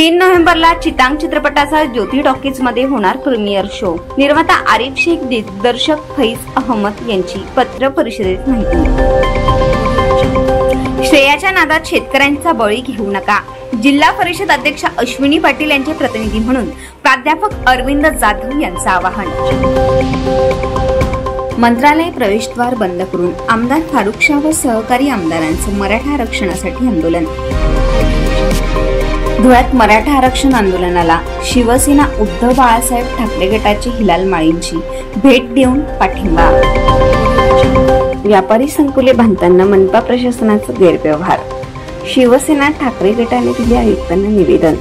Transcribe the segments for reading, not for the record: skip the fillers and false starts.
3 नोव्हेंबरला चितांग चित्रपटाचा ज्योती टॉकीज मध्ये होणार प्रीमियर शो। निर्माता आरिफ शेख, दिग्दर्शक फैज अहमद यांची पत्र परिषदेत माहिती। श्रेयाच्या नादात शेतकऱ्यांचा बळी घेऊ नका। जिल्हा परिषद अध्यक्ष अश्विनी पाटील यांचे प्रतिनिधी म्हणून प्राध्यापक अरविंद जाधव यांचं आवाहन। मंत्रालय प्रवेशद्वार बंद करून आमदार फारुख शाह व सहकारी आमदारांचं मराठा आरक्षणासाठी आंदोलन। धुळ्यात मराठा आरक्षण आंदोलनाला शिवसेना उद्धव बाळासाहेब ठाकरे गटाचे हिलाल माळींची भेट देऊन पाठिंबा। व्यापारी संकुले बांधताना मनपा प्रशासनाचा गैरव्यवहार, शिवसेना ठाकरे गटाने दिले आयुक्तांना निवेदन।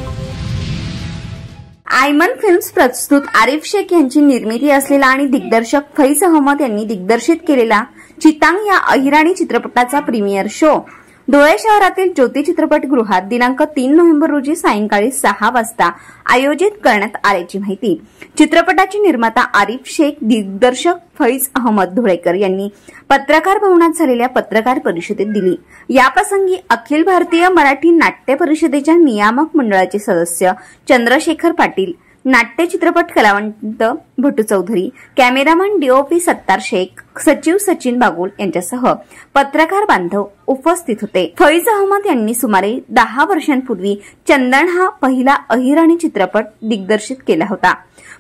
आयमन फिल्म्स प्रस्तुत आरिफ शेख यांची निर्मिती असलेला आणि दिग्दर्शक फैज अहमद यांनी दिग्दर्शित केलेला चितांग या अहिराणी चित्रपटाचा प्रीमियर शो धुळे शहरातील ज्योती चित्रपटगृहात दिनांक 3 नोव्हेंबर रोजी सायंकाळी 6 वाजता आयोजित करण्यात आल्याची माहिती चित्रपटाचे निर्माता आरिफ शेख, दिग्दर्शक फैज अहमद धुळेकर यांनी पत्रकार भवनात झालेल्या पत्रकार परिषदेत दिली। याप्रसंगी अखिल भारतीय मराठी नाट्य परिषदेच्या नियामक मंडळाचे सदस्य चंद्रशेखर पाटील, नाट्य चित्रपट कलावंत भटू चौधरी, कॅमेरामन डीओपी सत्तार शेख, सचिव सचिन बागुल यांच्यासह पत्रकार बांधव उपस्थित होते। फैज अहमद यांनी सुमारे 10 वर्षांपूर्वी चंदन हा पहिला अहिराणी चित्रपट दिग्दर्शित केला होता।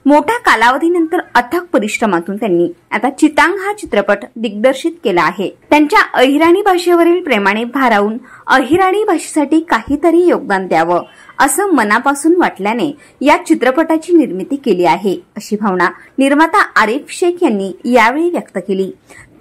मोठ्या कालावधीनंतर अथक परिश्रमातून त्यांनी आता चितांग हा चित्रपट दिग्दर्शित केला आहे। त्यांच्या अहिराणी भाषेवरील प्रेमाने भारावून अहिराणी भाषेसाठी काहीतरी योगदान द्यावं असं मनापासून वाटल्याने या चित्रपटाची निर्मिती केली आहे, अशी भावना निर्माता आरिफ शेख यांनी यावेळी व्यक्त केली।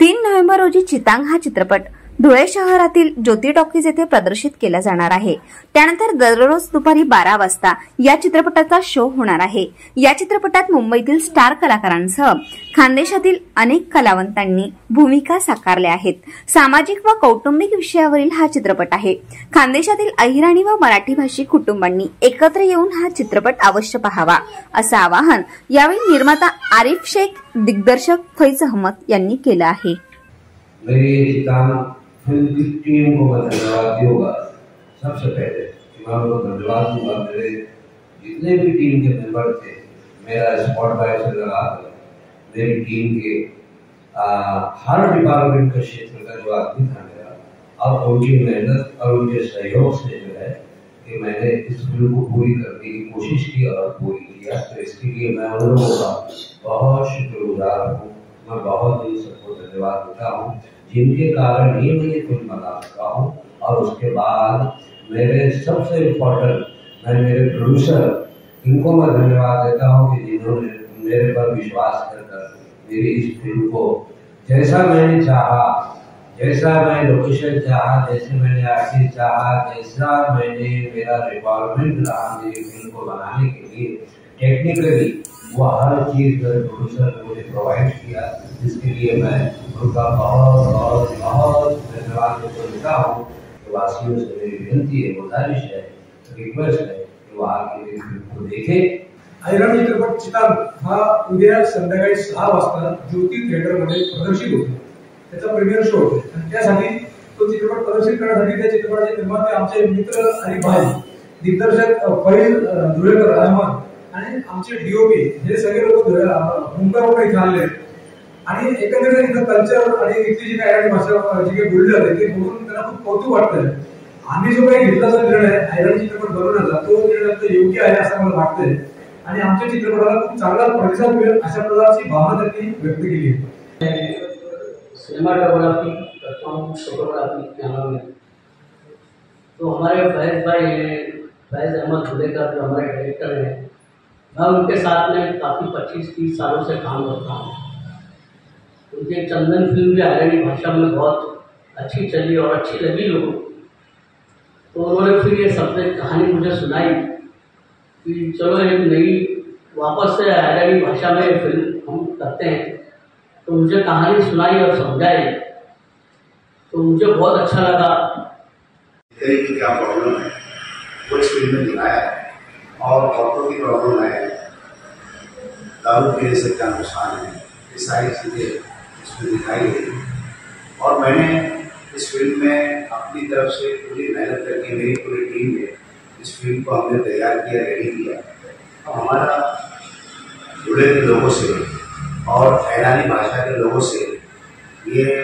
3 नोव्हेंबर रोजी चितांग हा चित्रपट धुळे शहरातील ज्योती टॉकीज येथे प्रदर्शित केला जाणार आहे। त्यानंतर दररोज दुपारी 12 वाजता या चित्रपटाचा शो होणार आहे। या चित्रपटात मुंबईतील स्टार कलाकारांसह खानदेशातील अनेक कलावंतांनी भूमिका साकारल्या आहेत। सामाजिक व कौटुंबिक विषयावरील हा चित्रपट आहे। खानदेशातील अहिराणी व मराठी भाषिक कुटुंबांनी एकत्र येऊन हा चित्रपट अवश्य पाहावा, असं आवाहन यावेळी निर्माता आरिफ शेख, दिग्दर्शक फैज अहमद यांनी केलं आहे। फिल्म की टीम को मैं धन्यवाद दूंगा। सबसे पहले मैं उनको धन्यवाद दूंगा। मेरे जितने भी टीम के मेंबर थे, मेरा स्पॉट बाय से लगा मेरी टीम के हर डिपार्टमेंट के क्षेत्र का जो आदमी था मेरा, अब उनकी मेहनत और उनके सहयोग से जो है कि मैंने इस फिल्म को पूरी करने की कोशिश की और पूरी किया। तो इसके लिए मैं उन लोगों का बहुत शुक्रगुजार हूँ। मैं बहुत ही सबको धन्यवाद देता हूँ जिनके कारण ही मैं ये फिल्म बना सका हूँ। और उसके बाद मेरे सबसे इम्पोर्टेंट मैं मेरे प्रोड्यूसर, इनको मैं धन्यवाद देता हूँ कि जिन्होंने मेरे पर विश्वास कर मेरी इस फिल्म को जैसा मैंने चाहा, जैसा मैं लोकेशन चाहा, जैसे मैंने आर्टिस्ट चाहा, जैसा मैंने मेरा रिक्वायरमेंट रहा मेरी फिल्म को बनाने के लिए, टेक्निकली वो हर चीज मेरे प्रोड्यूसर ने मुझे प्रोवाइड किया, जिसके लिए मैं उनका बहुत बहुत बहुत धन्यवाद देता हूँ। वासियों से मेरी विनती है, गुजारिश है, रिक्वेस्ट है कि वो आके मेरी फिल्म को देखें। अहिराणी चित्रपट चितांग हा उद्या संध्याकाळी 6 वाजता ज्योती थिएटरमध्ये प्रदर्शित होतो। त्याचा प्रीमियर शो होतो आणि त्यासाठी तो चित्रपट प्रदर्शित करण्यासाठी त्या चित्रपटाचे निर्माते आमचे मित्र आणि भाई, दिग्दर्शक फैज धुळेकर अहमद आणि आमचे डीओपी हे सगळे लोक मुंबईवरून इथे आले आणि एकंदरीत इथं कल्चर आणि इथली जी काही भाषा जी काही बोलली जाते ते बघून त्यांना खूप कौतुक वाटतंय। आम्ही जो काही घेतला जो निर्णय अहिराणी चित्रपट बनवण्याचा, तो निर्णय योग्य आहे असं मला वाटतंय आणि आमच्या चित्रपटाला खूप चांगला प्रतिसाद मिळेल अशा प्रकारची भावना त्यांनी व्यक्त केली आहे। सिनेमाटोग्राफी करता हूँ, फोटोग्राफी कैमरा में। तो हमारे फैज भाई हैं, फैज अहमद धुलेकर जो हमारे डायरेक्टर हैं, मैं उनके साथ में काफ़ी 25-30 सालों से काम करता हूँ। उनकी चंदन फिल्म भी अहिराणी भाषा में बहुत अच्छी चली और अच्छी लगी लोगों को। तो उन्होंने फिर ये सब्जेक्ट कहानी मुझे सुनाई कि चलो एक नई वापस से अहिराणी भाषा में फिल्म हम करते हैं। तो मुझे कहानी सुनाई और समझाई, तो मुझे बहुत अच्छा लगा। की क्या प्रॉब्लम है वो इस फिल्म में दिखाया है और औरतों की प्रॉब्लम है, दारू पीने से क्या नुकसान है, ये सारी चीज़ें इसमें दिखाई गई। और मैंने इस फिल्म में अपनी तरफ से पूरी मेहनत करके मेरी पूरी टीम ने इस फिल्म को हमने तैयार किया, रेडी किया। तो हमारा जुड़े के लोगों से और हैरानी भाषा के लोगों से ये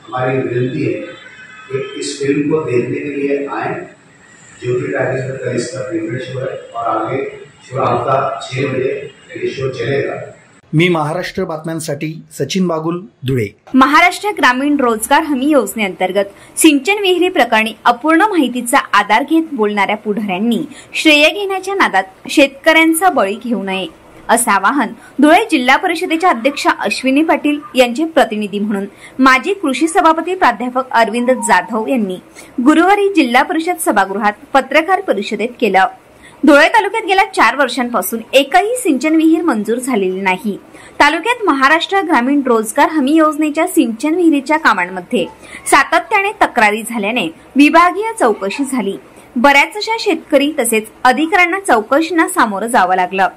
हमारी विनती है कि इस फिल्म को देखने के लिए आए। ज्योति टाकीज में कल इसका प्रीमियर शो है और आगे शाम का 6 बजे ये शो चलेगा। मी महाराष्ट्र बातम्यांसाठी सचिन बागुल, धुळे। महाराष्ट्र ग्रामीण रोजगार हमी योजनेअंतर्गत सिंचन विहिरी प्रकरणी अपूर्ण माहितीचा आधार घेत बोलणाऱ्या पुढाऱ्यांनी श्रेय घेण्याच्या नादात शेतकऱ्यांचा बळी घेऊ नये असं आवाहन धुळे जिल्हा परिषदेच्या अध्यक्षा अश्विनी पाटील यांचे प्रतिनिधी म्हणून माजी कृषी सभापती प्राध्यापक अरविंद जाधव यांनी गुरुवारी जिल्हा परिषद सभागृहात पत्रकार परिषदेत केलं। धुळे तालुक्यात गेल्या 4 वर्षांपासून एकही सिंचन विहीर मंजूर झालेली नाही। तालुक्यात महाराष्ट्र ग्रामीण रोजगार हमी योजनेच्या सिंचन विहिरीच्या कामांमध्ये सातत्याने तक्रारी झाल्याने विभागीय चौकशी झाली। बऱ्याच अशा शेतकरी तसेच अधिकाऱ्यांना चौकशींना सामोरं जावं लागलं।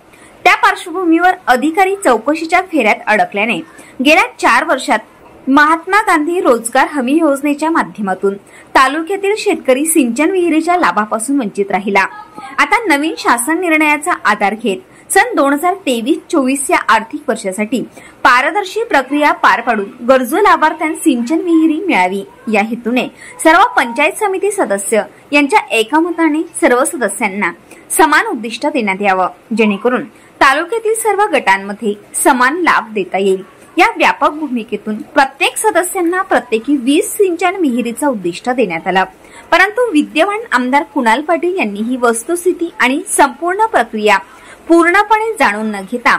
त्या पार्श्वभूमीवर अधिकारी चौकशीच्या फेऱ्यात अडकल्याने गेल्या 4 वर्षात महात्मा गांधी रोजगार हमी योजनेच्या माध्यमातून तालुक्यातील शेतकरी सिंचन विहिरीच्या लाभापासून वंचित राहिला। आता नवीन शासन निर्णयाचा आधार घेत सन 2023-24 या आर्थिक वर्षासाठी पारदर्शी प्रक्रिया पार पाडून गरजू लाभार्थ्यांना सिंचन विहिरी मिळावी या हेतूने सर्व पंचायत समिती सदस्य यांच्या एकमताने सर्व सदस्यांना समान उद्दिष्ट देण्यात यावं, जेणेकरून तालुक्यातील सर्व गटांमध्ये समान लाभ देता येईल। या व्यापक भूमिकेतून प्रत्येक सदस्यांना प्रत्येकी 20 सिंचन विहिरीचं उद्दिष्ट देण्यात आलं। परंतु विद्यमान आमदार कुणाल पाटील यांनी ही वस्तुस्थिती आणि संपूर्ण प्रक्रिया पूर्णपणे जाणून न घेता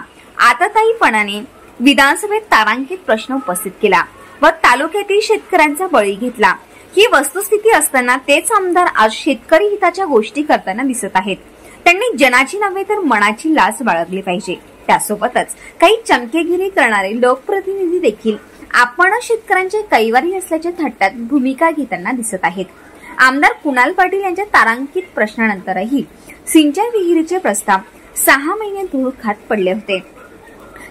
आताताईपणाने विधानसभेत तारांकित प्रश्न उपस्थित केला व तालुक्यातील शेतकऱ्यांचा बळी घेतला। ही वस्तुस्थिती असताना तेच आमदार आज शेतकरी हिताच्या गोष्टी करताना दिसत आहेत। त्यांनी जनाची नव्हे तर मनाची लाज बाळगली पाहिजे। त्यासोबतच काही चमकेगिरी करणारे लोकप्रतिनिधी देखील आपण शेतकऱ्यांच्या कैवारी असल्याच्या थट्ट्यात भूमिका घेताना दिसत आहेत। आमदार कुणाल पाटील यांच्या तारांकित प्रश्नानंतरही सिंचन विहिरीचे प्रस्ताव 6 महिने धूळ खात पडले होते,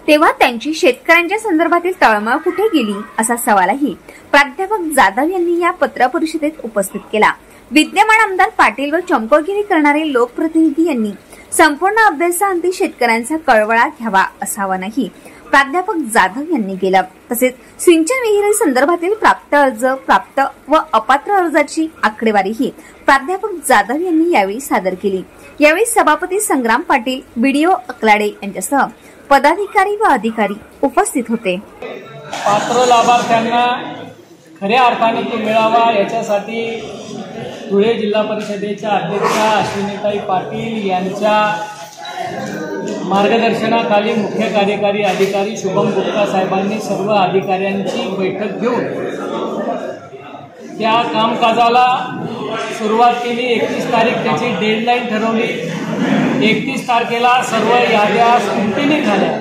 तेव्हा त्यांची शेतकऱ्यांच्या संदर्भातील तळमळ कुठे गेली असा सवालही प्राध्यापक जाधव यांनी या पत्रपरिषदेत उपस्थित केला। विद्यमान आमदार पाटील व चमकोगिरी करणारे लोकप्रतिनिधी यांनी संपूर्ण अभ्यासाअंती शेतकऱ्यांचा कळवळा घ्यावा असं आवाहनही प्राध्यापक जाधव यांनी केलं। तसेच सिंचन विहिरी संदर्भातील प्राप्त अर्ज, प्राप्त व अपात्र अर्जाची आकडेवारीही प्राध्यापक जाधव यांनी यावेळी सादर केली। यावेळी सभापती संग्राम पाटील, बीडीओ अकलाडे यांच्यासह पदाधिकारी व अधिकारी उपस्थित होते। पात्र लाभार्थ्यांना खऱ्या अर्थाने तो मिळावा याच्यासाठी धुळे जिल्हा परिषदेच्या अध्यक्षा अश्विनीताई पाटील यांच्या मार्गदर्शनाखाली मुख्य कार्यकारी अधिकारी शुभम गुप्ता साहेबांनी सर्व अधिकाऱ्यांची बैठक घेऊन त्या कामकाजाला सुरुवात केली। 31 तारीख त्याची डेडलाईन ठरवली। 31 तारखेला सर्व याद्या स्क्रुटिनी झाल्या।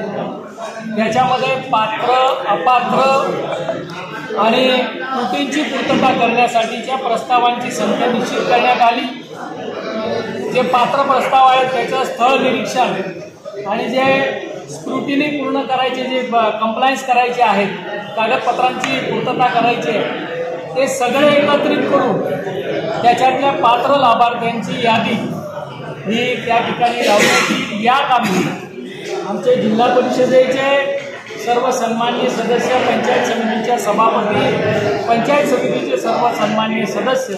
त्याच्यामध्ये पात्र, अपात्र आणि त्रुटींची पूर्तता करण्यासाठीच्या प्रस्तावांची संख्या निश्चित करण्यात आली। जे पात्र प्रस्ताव आहेत त्याचं स्थळ निरीक्षण आणि जे स्क्रुटिनी पूर्ण करायचे, जे कंप्लायन्स करायचे आहेत, कागदपत्रांची पूर्तता करायची, ते सगळे एकत्रित करून त्याच्यातल्या पात्र लाभार्थ्यांची यादी ही त्या ठिकाणी लावण्यात येईल। या कामी आमचे जिल्हा परिषदेचे सर्व सन्माननीय सदस्य, पंचायत समितीच्या सभापती, पंचायत समितीचे सर्व सन्माननीय सदस्य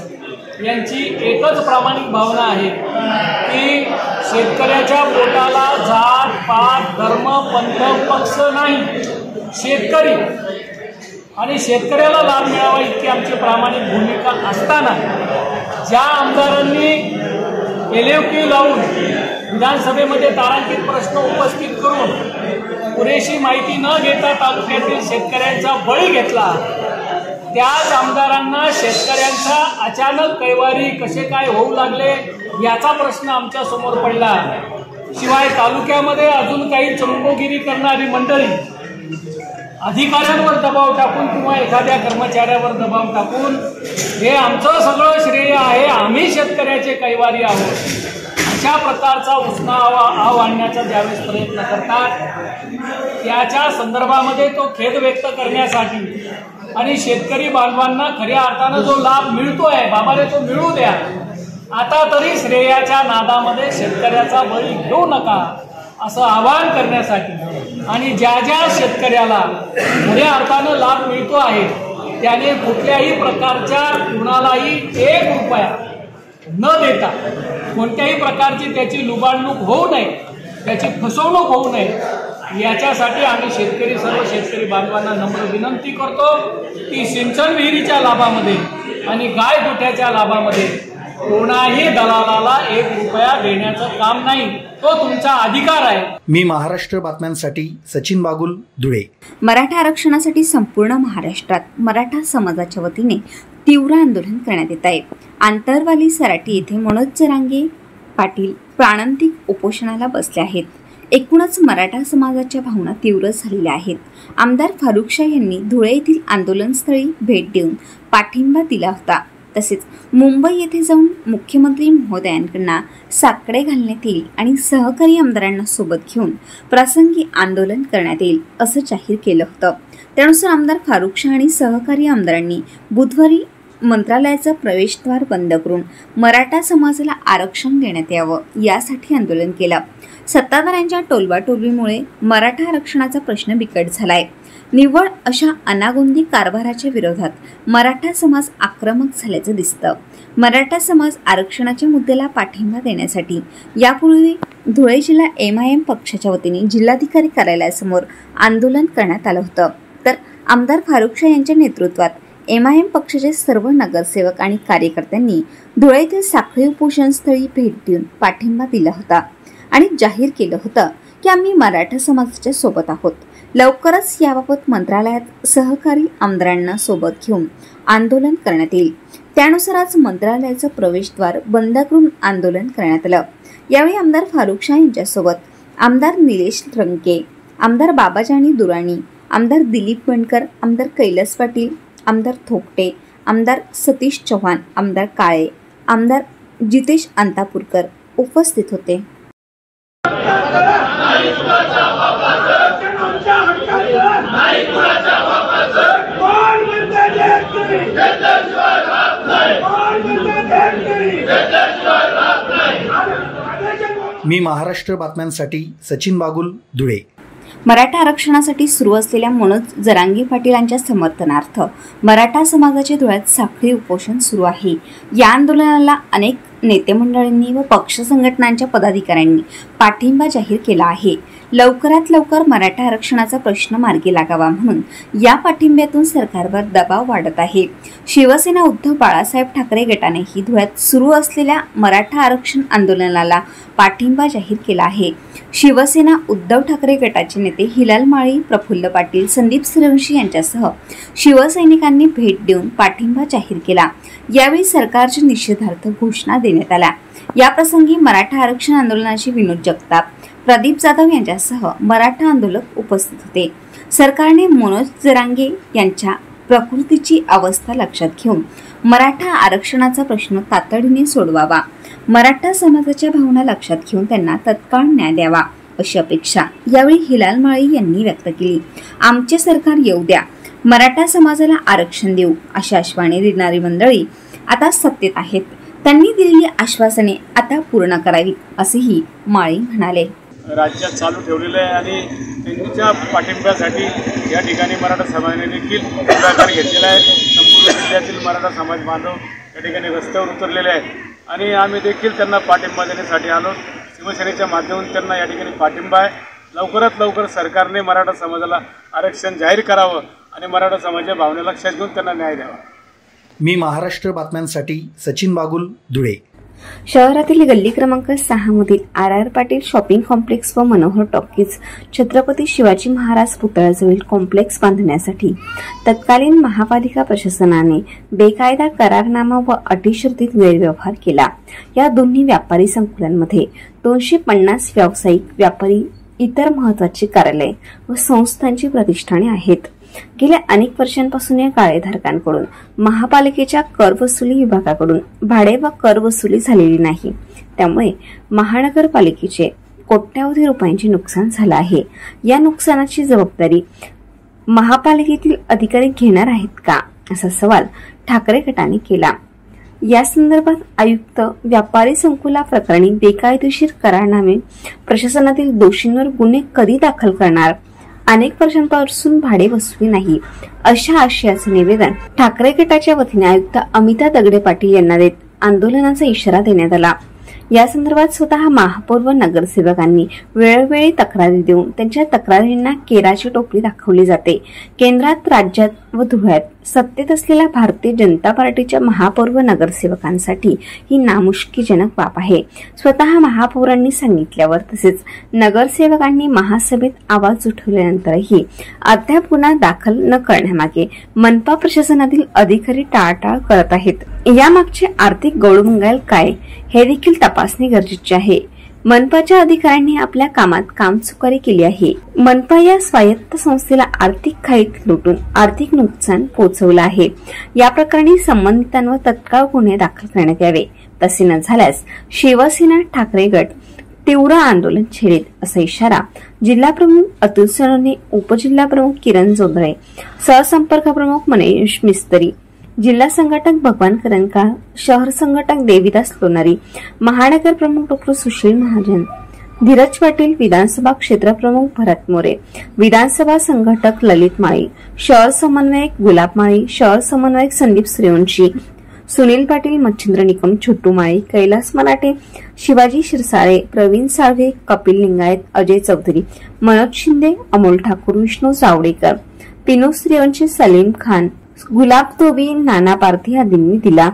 यांची एकच प्रामाणिक भावना आहे की शेतकऱ्याच्या पोटाला जात, पात, धर्म, पंथ, पक्ष नाही, शेतकरी आणि शेतकऱ्याला लाभ मिळावा इतकी आमची प्रामाणिक भूमिका असताना ज्या आमदारांनी एलएफक्यू लावून विधानसभेमध्ये तारांकित प्रश्न उपस्थित करून पुरेशी माहिती न घेता तालुक्यातील शेतकऱ्यांचा बळी घेतला, त्याच आमदारांना शेतकऱ्यांचा अचानक कैवारी कसे काय होऊ लागले याचा प्रश्न आमच्या समोर पडला। शिवाय तालुक्यामध्ये अजून काही चमकोगिरी करणारी मंडळी अधिकाऱ्यांवर दबाव टाकून किंवा एखाद्या कर्मचाऱ्यावर दबाव टाकून हे आमचं सगळं श्रेय आहे, आम्ही शेतकऱ्याचे कैवारी आहोत, अशा प्रकारचा उसना आव आणण्याचा ज्यावेळेस प्रयत्न करतात त्याच्या संदर्भामध्ये तो खेद व्यक्त करण्यासाठी आणि शेतकरी बांधवांना खऱ्या अर्थानं जो लाभ मिळतोय बाबाने तो मिळू द्या आता तरी श्रेयाच्या नादामध्ये शेतकऱ्याचा बळी घेऊ नका असं आवाहन करण्यासाठी आणि ज्या ज्या शेतकऱ्याला खऱ्या अर्थानं लाभ मिळतो आहे त्याने कुठल्याही प्रकारच्या कुणालाही 1 रुपया न देता कोणत्याही प्रकारची त्याची लुबाडणूक होऊ नये, त्याची फसवणूक होऊ नये याच्यासाठी आम्ही सर्व शेतकरी बांधवांना नम्र विनंती करतो की सिंचन विहिरीच्या लाभामध्ये आणि गाय गोठ्याच्या लाभामध्ये कोणाही दलालाला 1 रुपया देण्याचं काम नाही, तो तुमचा अधिकार आहे। मी महाराष्ट्र बातम्यांसाठी सचिन बागुल, धुळे। मराठा आरक्षणासाठी संपूर्ण महाराष्ट्रात मराठा समाजाच्या वतीने तीव्र आंदोलन करण्यात येत आहे। आंतरवाली सराटी येथे मनोज जरांगे पाटील प्राणांतिक उपोषणाला बसले आहेत। एकूणच मराठा समाजाच्या भावना तीव्र झालेल्या आहेत। आमदार फारुख शाह यांनी धुळे येथील आंदोलनस्थळी भेट देऊन पाठिंबा दिला होता। तसेच मुंबई येथे जाऊन मुख्यमंत्री महोदयांकडून साकडे घालण्यात येईल आणि सहकारी आमदारांना सोबत घेऊन प्रसंगी आंदोलन करण्यात येईल असं जाहीर केलं होतं। त्यानुसार आमदार फारुख शाह आणि सहकारी आमदारांनी बुधवारी मंत्रालयाचं प्रवेशद्वार बंद करून मराठा समाजाला आरक्षण देण्यात यावं यासाठी आंदोलन केलं। सत्ताधाऱ्यांच्या टोलवाटोलवीमुळे मराठा आरक्षणाचा प्रश्न बिकट झालाय। निव्वळ अशा अनागोंदी कारभाराच्या विरोधात मराठा समाज आक्रमक झाल्याचं दिसतं। मराठा समाज आरक्षणाच्या मुद्द्याला पाठिंबा देण्यासाठी यापूर्वी धुळे जिल्हा MIM पक्षाच्या वतीने जिल्हाधिकारी कार्यालयासमोर आंदोलन करण्यात आलं होतं। तर आमदार फारुख शाह यांच्या नेतृत्वात MIM पक्षाचे सर्व नगरसेवक आणि कार्यकर्त्यांनी धुळे येथील साखळी उपोषणस्थळी भेट देऊन पाठिंबा दिला होता आणि जाहीर केलं होतं की आम्ही मराठा समाजाच्या सोबत आहोत। लवकरच याबाबत मंत्रालयात सहकारी आमदारांना सोबत घेऊन आंदोलन करण्यात येईल। त्यानुसार आज मंत्रालयाचं प्रवेशद्वार बंद करून आंदोलन करण्यात आलं। यावेळी आमदार फारुख शाह यांच्यासोबत आमदार निलेश रंके, आमदार बाबाजानी दुराणी, आमदार दिलीप बनकर, आमदार कैलास पाटील, आमदार थोपटे, आमदार सतीश चव्हाण, आमदार काळे, आमदार जितेश अंतापूरकर उपस्थित होते। मी महाराष्ट्र बातम्यांसाठी सचिन बागुल, धुळे। मराठा आरक्षणासाठी सुरू असलेल्या मनोज जरांगे पाटील यांच्या समर्थनार्थ मराठा समाजाच्या धुळ्यात साखळी उपोषण सुरू आहे। या आंदोलनाला अनेक नेते मंडळींनी व पक्ष संघटनांच्या पदाधिकाऱ्यांनी पाठिंबा जाहीर केला आहे। लवकरात लवकर मराठा आरक्षणाचा प्रश्न मार्गी लागावा म्हणून या पाठिंब्यातून सरकारवर दबाव वाढत आहे। शिवसेना उद्धव बाळासाहेब ठाकरे गटानेही धुळ्यात सुरू असलेल्या मराठा आरक्षण आंदोलनाला पाठिंबा जाहीर केला आहे। शिवसेना उद्धव ठाकरे गटाचे नेते हिलाल माळी, प्रफुल्ल पाटील, संदीप सूर्यवंशी यांच्यासह शिवसैनिकांनी भेट देऊन पाठिंबा जाहीर केला। यावेळी सरकारच्या निषेधार्थ घोषणा देण्यात आल्या। याप्रसंगी मराठा आरक्षण आंदोलनाचे विनोद जगताप, प्रदीप जाधव यांच्यासह मराठा आंदोलक उपस्थित होते। सरकारने मनोज जरांगे यांच्या प्रकृतीची अवस्था लक्षात घेऊन मराठा आरक्षणाचा प्रश्न तातडीने सोडवावा, मराठा समाजाच्या भावना लक्षात घेऊन त्यांना तत्काळ न्याय द्यावा अशी अपेक्षा यावेळी हिलाल माळी यांनी व्यक्त केली। आमचे सरकार येऊ द्या, मराठा समाजाला आरक्षण देऊ अशी आश्वासने देणारी मंडळी आता सत्तेत आहेत। त्यांनी दिलेली आश्वासने आता पूर्ण करावीत असेही माळी म्हणाले। राज्यात चालू ठेवलेलं आहे आणि त्यांच्या पाठिंब्यासाठी या ठिकाणी मराठा समाजाने देखील पुढाकार घेतलेला आहे। संपूर्ण जिल्ह्यातील मराठा समाज बांधव या ठिकाणी रस्त्यावर उतरलेले आहेत आणि आम्ही देखील त्यांना पाठिंबा देण्यासाठी आलो। शिवसेनेच्या माध्यमातून त्यांना या ठिकाणी पाठिंबा आहे। लवकरात लवकर सरकारने मराठा समाजाला आरक्षण जाहीर करावं आणि मराठा समाजाच्या भावना लक्षात घेऊन त्यांना न्याय द्यावा। मी महाराष्ट्र बातम्यांसाठी सचिन बागुल, धुळे। शहरातील गल्ली क्रमांक 6 मधील RR पाटील शॉपिंग कॉम्प्लेक्स व मनोहर टॉकीज छत्रपती शिवाजी महाराज पुतळ्याजवळ कॉम्प्लेक्स बांधण्यासाठी तत्कालीन महापालिका प्रशासनाने बेकायदा करारनामा व अटी शर्तीत गैरव्यवहार केला। या दोन्ही व्यापारी संकुलांमध्ये 250 व्यावसायिक, व्यापारी, इतर महत्वाची कार्यालय व संस्थांची प्रतिष्ठाने आहेत। गेल्या अनेक वर्षांपासून या गाळेधारकांकडून महापालिकेच्या कर वसुली विभागाकडून भाडे व कर वसुली झालेली नाही। त्यामुळे महानगरपालिकेचे कोट्यावधी रुपयांचे नुकसान झाले आहे। या नुकसानाची जबाबदारी महापालिकेतील अधिकारी घेणार आहेत का असा सवाल ठाकरे गटाने केला। या संदर्भात आयुक्त व्यापारी संकुला प्रकरणी बेकायदेशीर करारनामे प्रशासनातील दोषींवर गुन्हे कधी दाखल करणार, अनेक वर्षांपासून भाडे वसुली नाही, अशा आशयाचे निवेदन ठाकरे गटाच्या वतीने आयुक्त अमिता दगडे पाटील यांना देत आंदोलनाचा इशारा देण्यात आला। या संदर्भात स्वतः महापौर व नगरसेवकांनी वेळोवेळी तक्रारी देऊन त्यांच्या तक्रारींना केराची टोपली दाखवली जाते। केंद्रात, राज्यात व धुळ्यात सत्तेत असलेल्या भारतीय जनता पार्टीच्या महापौर व नगरसेवकांसाठी ही नामुष्कीजनक बाब आहे। स्वतः महापौरांनी सांगितल्यावर तसेच नगरसेवकांनी महासभेत आवाज उठवल्यानंतरही अद्याप गुन्हा दाखल न करण्यामागे मनपा प्रशासनातील अधिकारी टाळाटाळ करत आहेत। यामागचे आर्थिक गौडबंगाल काय हे देखील तपासणे गरजेचे आहे। मनपाच्या अधिकाऱ्यांनी आपल्या कामात कामचुकारी केली आहे। मनपा या स्वायत्त संस्थेला आर्थिक खाईत लुटून आर्थिक नुकसान पोहोचवलं आहे। या प्रकरणी संबंधितांवर तत्काळ गुन्हे दाखल करण्यात यावे, तसे न झाल्यास शिवसेना ठाकरे गट तीव्र आंदोलन छेडेल, असा इशारा जिल्हा प्रमुख अतुल सोनवणे, उपजिल्हा प्रमुख किरण जोंधळे, सहसंपर्क प्रमुख मनीष मिस्त्री, जिल्हा संघटक भगवान करंजकर, शहर संघटक देविदास लोणारी, महानगर प्रमुख डॉ सुशील महाजन, धीरज पाटील, विधानसभा क्षेत्र प्रमुख भरत मोरे, विधानसभा संघटक ललित माळी, शहर समन्वयक गुलाब माळी, शहर समन्वयक संदीप सूर्यवंशी, सुनील पाटील, मच्छिंद्र निकम, छोटू माळी, कैलास मराठे, शिवाजी शिरसाळे, प्रवीण साळवे, कपिल लिंगायत, अजय चौधरी, मनोज शिंदे, अमोल ठाकूर, विष्णू जावडेकर, पिनू सूर्यवंशी, सलीम खान, गुलाब तोबी, नाना पारधी आदींनी दिला।